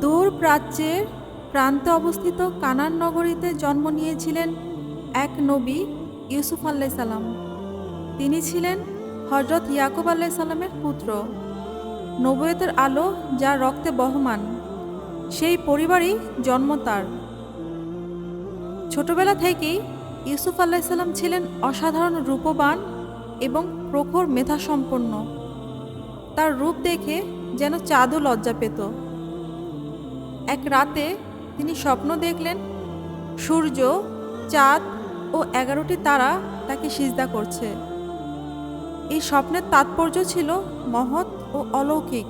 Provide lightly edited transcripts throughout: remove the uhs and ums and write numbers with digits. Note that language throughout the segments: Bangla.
দূর প্রাচ্যের প্রান্তে অবস্থিত কানান নগরীতে জন্ম নিয়েছিলেন এক নবী, ইউসুফ আলাইহিস সালাম। তিনি ছিলেন হযরত ইয়াকুব আলাইহিস সালামের পুত্র। নবুয়তের আলো যার রক্তে বহমান, সেই পরিবারেই জন্ম তার। ছোটবেলা থেকেই ইউসুফ আলাইহিস সালাম ছিলেন অসাধারণ রূপবান এবং প্রখর মেধাসম্পন্ন। তার রূপ দেখে যেন চাঁদও লজ্জা পেত। এক রাতে তিনি স্বপ্ন দেখলেন সূর্য, চাঁদ ও 11টি তারা তাকে সিজদা করছে। এই স্বপ্নের তাৎপর্য ছিল মহৎ ও অলৌকিক।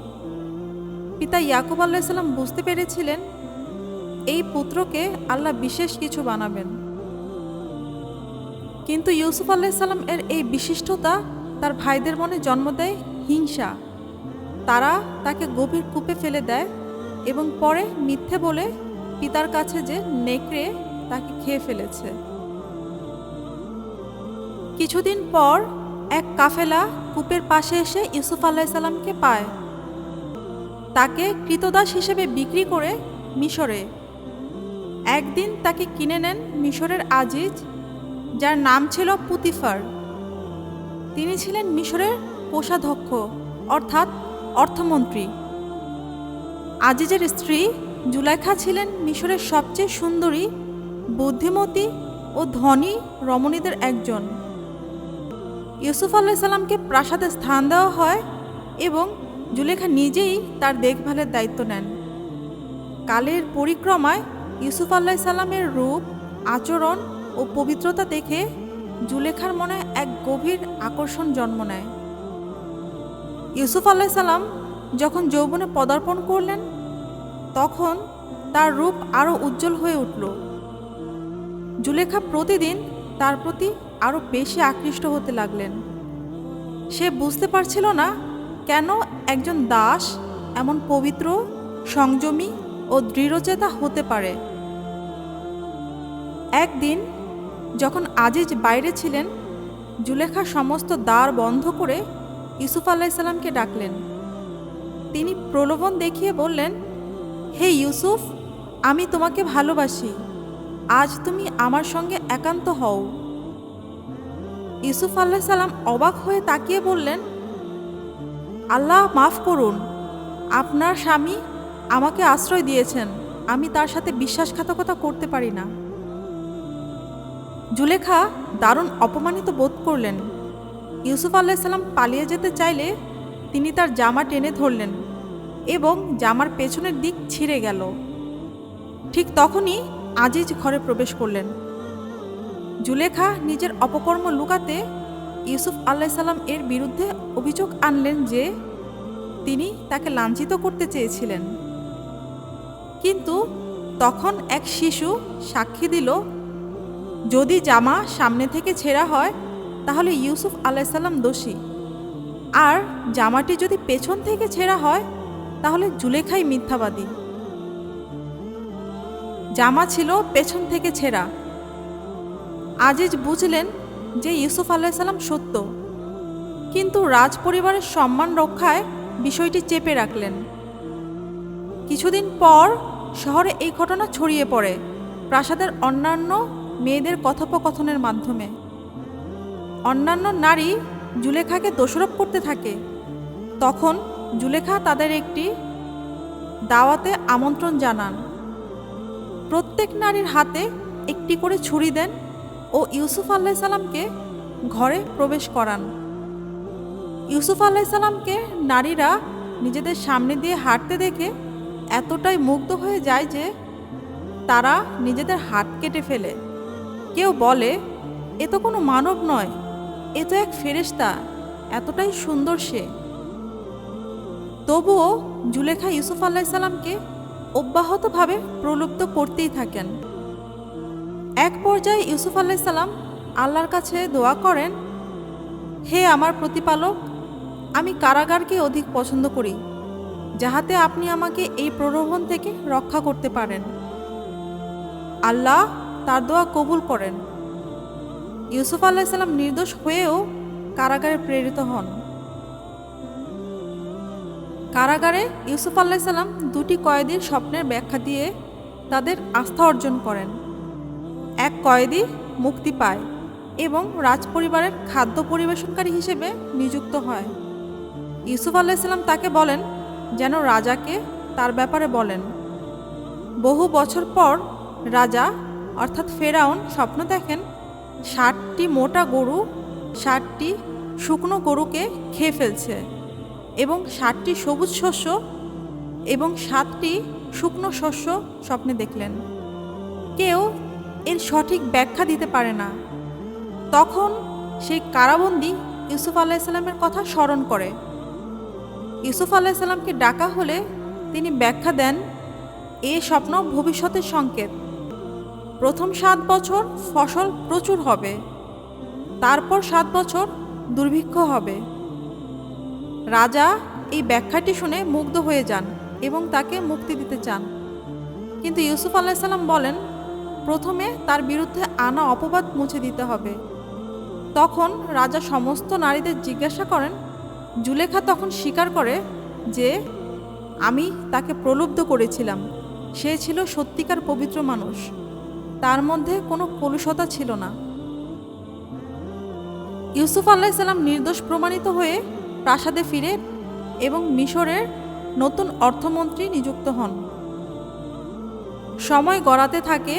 পিতা ইয়াকুব আলাইহিস সালাম বুঝতে পেরেছিলেন এই পুত্রকে আল্লাহ বিশেষ কিছু বানাবেন। কিন্তু ইউসুফ আলাইহিস সালাম এর এই বিশিষ্টতা তার ভাইদের মনে জন্ম দেয় হিংসা। তারা তাকে গভীর কূপে ফেলে দেয় এবং পরে মিথ্যে বলে পিতার কাছে যে নেকড়ে তাকে খেয়ে ফেলেছে। কিছুদিন পর এক কাফেলা কূপের পাশে এসে ইউসুফ আলাইহিস সালামকে পায়। তাকে কৃতদাস হিসেবে বিক্রি করে মিশরে। একদিন তাকে কিনে নেন মিশরের আজিজ, যার নাম ছিল পুতিফার। তিনি ছিলেন মিশরের কোষাধ্যক্ষ অর্থাৎ অর্থমন্ত্রী। আজিজের স্ত্রী জুলাইখা ছিলেন মিশরের সবচেয়ে সুন্দরী, বুদ্ধিমতী ও ধনী রমণীদের একজন। ইউসুফ আলাইহিস সালামকে প্রাসাদে স্থান দেওয়া হয় এবং জুলেখা নিজেই তার দেখভালের দায়িত্ব নেন। কালের পরিক্রমায় ইউসুফ আলাইহিস সালামের রূপ, আচরণ ও পবিত্রতা দেখে জুলেখার মনে এক গভীর আকর্ষণ জন্ম নেয়। ইউসুফ আলাইহিস সালাম যখন যৌবনে পদার্পণ করলেন, তখন তার রূপ আরও উজ্জ্বল হয়ে উঠল। জুলেখা প্রতিদিন তার প্রতি আরও বেশি আকৃষ্ট হতে লাগলেন। সে বুঝতে পারছিল না কেন একজন দাস এমন পবিত্র, সংযমী ও দৃঢ়চেতা হতে পারে। একদিন যখন আজিজ বাইরে ছিলেন, জুলেখা সমস্ত দ্বার বন্ধ করে ইউসুফ আলাইহিস সালামকে ডাকলেন। তিনি প্রলোভন দেখিয়ে বললেন, হে ইউসুফ, আমি তোমাকে ভালোবাসি, আজ তুমি আমার সঙ্গে একান্ত হও। ইউসুফ আলাইহিস সালাম অবাক হয়ে তাকিয়ে বললেন, আল্লাহ মাফ করুন, আপনার স্বামী আমাকে আশ্রয় দিয়েছেন, আমি তার সাথে বিশ্বাসঘাতকতা করতে পারি না। জুলেখা দারুণ অপমানিত বোধ করলেন। ইউসুফ আলাইহিস সালাম পালিয়ে যেতে চাইলে তিনি তার জামা টেনে ধরলেন এবং জামার পেছনের দিক ছিঁড়ে গেল। ঠিক তখনই আজিজ ঘরে প্রবেশ করলেন। জুলেখা নিজের অপকর্ম লুকাতে ইউসুফ আলাইহিস সালাম এর বিরুদ্ধে অভিযোগ আনলেন যে তিনি তাকে লাঞ্ছিত করতে চেয়েছিলেন। কিন্তু তখন এক শিশু সাক্ষী দিল, যদি জামা সামনে থেকে ছেঁড়া হয় তাহলে ইউসুফ আলাইহিস সালাম দোষী, আর জামাটি যদি পেছন থেকে ছেঁড়া হয় তাহলে জুলেখাই মিথ্যাবাদী। জামা ছিল পেছন থেকে ছেঁড়া। আজিজ বুঝলেন যে ইউসুফ আলাইহিস সালাম সত্য, কিন্তু রাজ পরিবারের সম্মান রক্ষায় বিষয়টি চেপে রাখলেন। কিছুদিন পর শহরে এই ঘটনা ছড়িয়ে পড়ে প্রাসাদের অন্যান্য মেয়েদের কথোপকথনের মাধ্যমে। অন্যান্য নারী জুলেখাকে দোষারোপ করতে থাকে। তখন জুলেখা তাদের একটি দাওয়াতে আমন্ত্রণ জানান। প্রত্যেক নারীর হাতে একটি করে ছুরি দেন ও ইউসুফ আলাইহিস সালামকে ঘরে প্রবেশ করান। ইউসুফ আলাইহিস সালামকে নারীরা নিজেদের সামনে দিয়ে হাঁটতে দেখে এতটাই মুগ্ধ হয়ে যায় যে তারা নিজেদের হাত কেটে ফেলে। কেউ বলে, এ তো কোনো মানব নয়, এ তো এক ফেরেশতা, এতটাই সুন্দর সে। তবুও জুলেখা ইউসুফ আলাইহিস সালামকে অব্যাহতভাবে প্রলুব্ধ করতেই থাকেন। এক পর্যায়ে ইউসুফ আলাইহিস সালাম আল্লাহর কাছে দোয়া করেন, হে আমার প্রতিপালক, আমি কারাগারকে অধিক পছন্দ করি, যাহাতে আপনি আমাকে এই প্রলোভন থেকে রক্ষা করতে পারেন। আল্লাহ তার দোয়া কবুল করেন। ইউসুফ আলাইহিস সালাম নির্দোষ হয়েও কারাগারে প্রেরিত হন। কারাগারে ইউসুফ আলাইসাল্লাম দুটি কয়েদির স্বপ্নের ব্যাখ্যা দিয়ে তাদের আস্থা অর্জন করেন। এক কয়েদি মুক্তি পায় এবং রাজপরিবারের খাদ্য পরিবেশনকারী হিসেবে নিযুক্ত হয়। ইউসুফ আলাইসাল্লাম তাকে বলেন যেন রাজাকে তার ব্যাপারে বলেন। বহু বছর পর রাজা অর্থাৎ ফেরাউন স্বপ্ন দেখেন 60টি মোটা গরু 60টি শুকনো গরুকে খেয়ে ফেলছে এবং 60টি সবুজ শস্য এবং 7টি শুকনো শস্য স্বপ্নে দেখলেন। কেউ এর সঠিক ব্যাখ্যা দিতে পারে না। তখন সেই কারাবন্দী ইউসুফ আলাইসাল্লামের কথা স্মরণ করে। ইউসুফ আলাইসাল্লামকে ডাকা হলে তিনি ব্যাখ্যা দেন, এ স্বপ্ন ভবিষ্যতের সংকেত। প্রথম 7 বছর ফসল প্রচুর হবে, তারপর 7 বছর দুর্ভিক্ষ হবে। রাজা এই ব্যাখ্যাটি শুনে মুগ্ধ হয়ে যান এবং তাকে মুক্তি দিতে চান। কিন্তু ইউসুফ আলাইসাল্লাম বলেন, প্রথমে তার বিরুদ্ধে আনা অপবাদ মুছে দিতে হবে। তখন রাজা সমস্ত নারীদের জিজ্ঞাসা করেন। জুলেখা তখন স্বীকার করে যে আমি তাকে প্রলুব্ধ করেছিলাম। সে ছিল সত্যিকার পবিত্র মানুষ, তার মধ্যে কোনো কলুষতা ছিল না। ইউসুফ আলাইসাল্লাম নির্দোষ প্রমাণিত হয়ে প্রাসাদে ফিরে এবং মিশরের নতুন অর্থমন্ত্রী নিযুক্ত হন। সময় গড়াতে থাকে।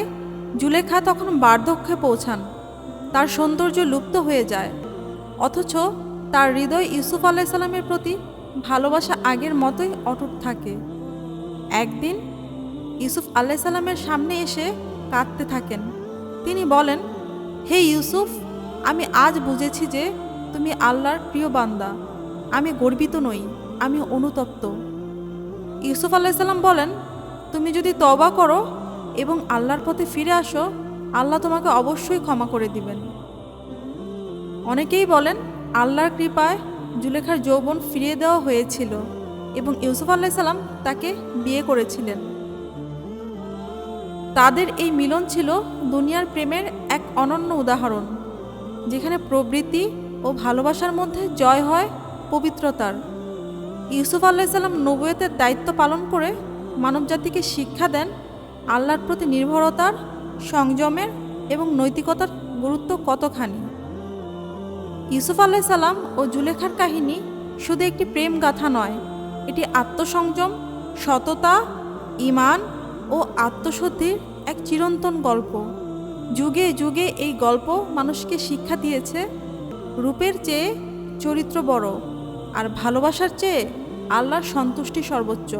জুলেখা তখন বার্ধক্যে পৌঁছান। তার সৌন্দর্য লুপ্ত হয়ে যায়, অথচ তার হৃদয় ইউসুফ আলাইসাল্লামের প্রতি ভালোবাসা আগের মতোই অটুট থাকে। একদিন ইউসুফ আলাইসাল্লামের সামনে এসে কাঁদতে থাকেন। তিনি বলেন, হে ইউসুফ, আমি আজ বুঝেছি যে তুমি আল্লাহর প্রিয় বান্দা। আমি গর্বিত নই, আমি অনুতপ্ত। ইউসুফ আলাইসাল্লাম বলেন, তুমি যদি তওবা করো এবং আল্লাহর পথে ফিরে আসো, আল্লাহ তোমাকে অবশ্যই ক্ষমা করে দিবেন। অনেকেই বলেন আল্লাহর কৃপায় জুলেখার যৌবন ফিরিয়ে দেওয়া হয়েছিল এবং ইউসুফ আলাইসাল্লাম তাকে বিয়ে করেছিলেন। তাদের এই মিলন ছিল দুনিয়ার প্রেমের এক অনন্য উদাহরণ, যেখানে প্রবৃত্তি ও ভালোবাসার মধ্যে জয় হয় পবিত্রতার। ইউসুফ আলাইসাল্লাম নবুয়তের দায়িত্ব পালন করে মানবজাতিকে শিক্ষা দেন আল্লাহর প্রতি নির্ভরতার, সংযমের এবং নৈতিকতার গুরুত্ব কতখানি। ইউসুফ আলাইসাল্লাম ও জুলেখার কাহিনী শুধু একটি প্রেম গাথা নয়, এটি আত্মসংযম, সততা, ঈমান ও আত্মশুদ্ধির এক চিরন্তন গল্প। যুগে যুগে এই গল্প মানুষকে শিক্ষা দিয়েছে, রূপের চেয়ে চরিত্র বড়, আর ভালোবাসার চেয়ে আল্লাহর সন্তুষ্টি সর্বোচ্চ।